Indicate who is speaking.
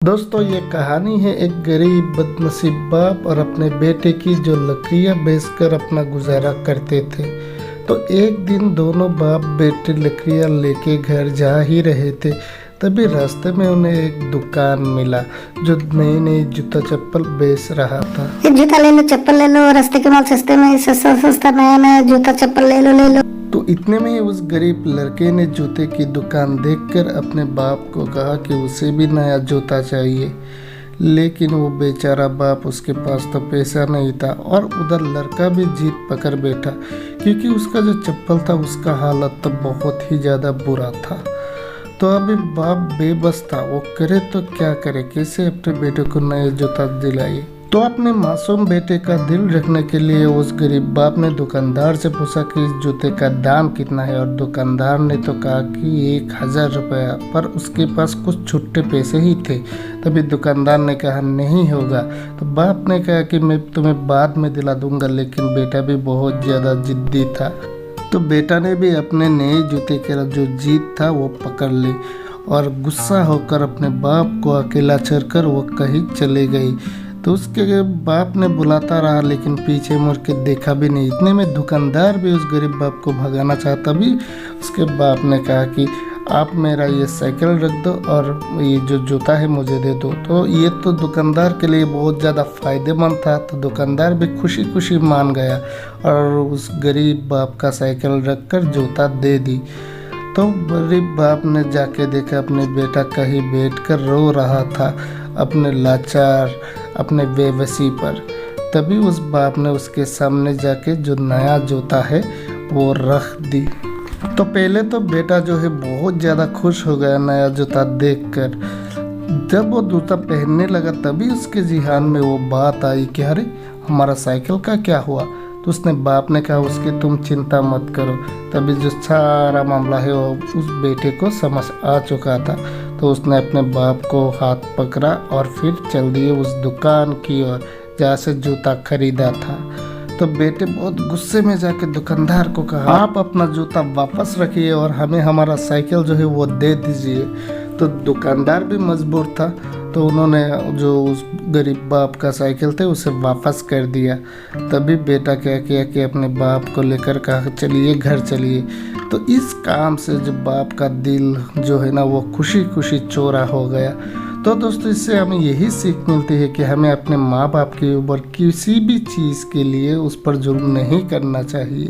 Speaker 1: दोस्तों ये कहानी है एक गरीब बदनसीब बाप और अपने बेटे की जो लकड़ियाँ बेचकर अपना गुजारा करते थे। तो एक दिन दोनों बाप बेटे लकड़ियाँ लेके घर जा ही रहे थे, तभी रास्ते में उन्हें एक दुकान मिला जो नई नई जूता चप्पल बेच रहा था।
Speaker 2: जूता ले लो, चप्पल ले लो, रास्ते के माल सस्ते में सस्ता सस्ता नया नया जूता चप्पल ले लो।
Speaker 1: तो इतने में ही उस गरीब लड़के ने जूते की दुकान देखकर अपने बाप को कहा कि उसे भी नया जूता चाहिए, लेकिन वो बेचारा बाप उसके पास तो पैसा नहीं था और उधर लड़का भी जीत पकड़ बैठा क्योंकि उसका जो चप्पल था उसका हालत तो बहुत ही ज़्यादा बुरा था। तो अभी बाप बेबस था, वो करे तो क्या करे, कैसे अपने बेटे को नया जूता दिलाए। तो अपने मासूम बेटे का दिल रखने के लिए उस गरीब बाप ने दुकानदार से पूछा कि इस जूते का दाम कितना है, और दुकानदार ने तो कहा कि 1000 रुपया, पर उसके पास कुछ छुट्टे पैसे ही थे। तभी दुकानदार ने कहा नहीं होगा। तो बाप ने कहा कि मैं तुम्हें बाद में दिला दूंगा, लेकिन बेटा भी बहुत ज़्यादा जिद्दी था। तो बेटा ने भी अपने नए जूते का जो जीत था वो पकड़ ली और गुस्सा होकर अपने बाप को अकेला छोड़कर वो कहीं चले गई। तो उसके बाप ने बुलाता रहा लेकिन पीछे मुड़ के देखा भी नहीं। इतने में दुकानदार भी उस गरीब बाप को भगाना चाहता भी उसके बाप ने कहा कि आप मेरा ये साइकिल रख दो और ये जो जूता है मुझे दे दो। तो ये तो दुकानदार के लिए बहुत ज़्यादा फ़ायदेमंद था। तो दुकानदार भी खुशी खुशी मान गया और उस गरीब बाप का साइकिल रख कर जूता दे दी। तो गरीब बाप ने जाके देखा अपने बेटा कहीं बैठकर रो रहा था अपने लाचार अपने बेबसी पर। तभी उस बाप ने उसके सामने जाके जो नया जूता है वो रख दी। तो पहले तो बेटा जो है बहुत ज़्यादा खुश हो गया नया जूता देखकर। जब वो जूता पहनने लगा तभी उसके ज़हन में वो बात आई कि अरे हमारा साइकिल का क्या हुआ। तो उसने बाप ने कहा उसकी तुम चिंता मत करो। तभी जो सारा मामला है वो उस बेटे को समझ आ चुका था। तो उसने अपने बाप को हाथ पकड़ा और फिर चल दिए उस दुकान की ओर जहाँ से जूता खरीदा था। तो बेटे बहुत गुस्से में जाके दुकानदार को कहा आप अपना जूता वापस रखिए और हमें हमारा साइकिल जो है वो दे दीजिए। तो दुकानदार भी मजबूर था, तो उन्होंने जो उस गरीब बाप का साइकिल थे उसे वापस कर दिया। तभी बेटा क्या किया कि अपने बाप को लेकर कहा चलिए घर चलिए। तो इस काम से जो बाप का दिल जो है ना वो खुशी खुशी चौड़ा हो गया। तो दोस्तों इससे हमें यही सीख मिलती है कि हमें अपने माँ बाप के ऊपर किसी भी चीज़ के लिए उस पर जुल्म नहीं करना चाहिए।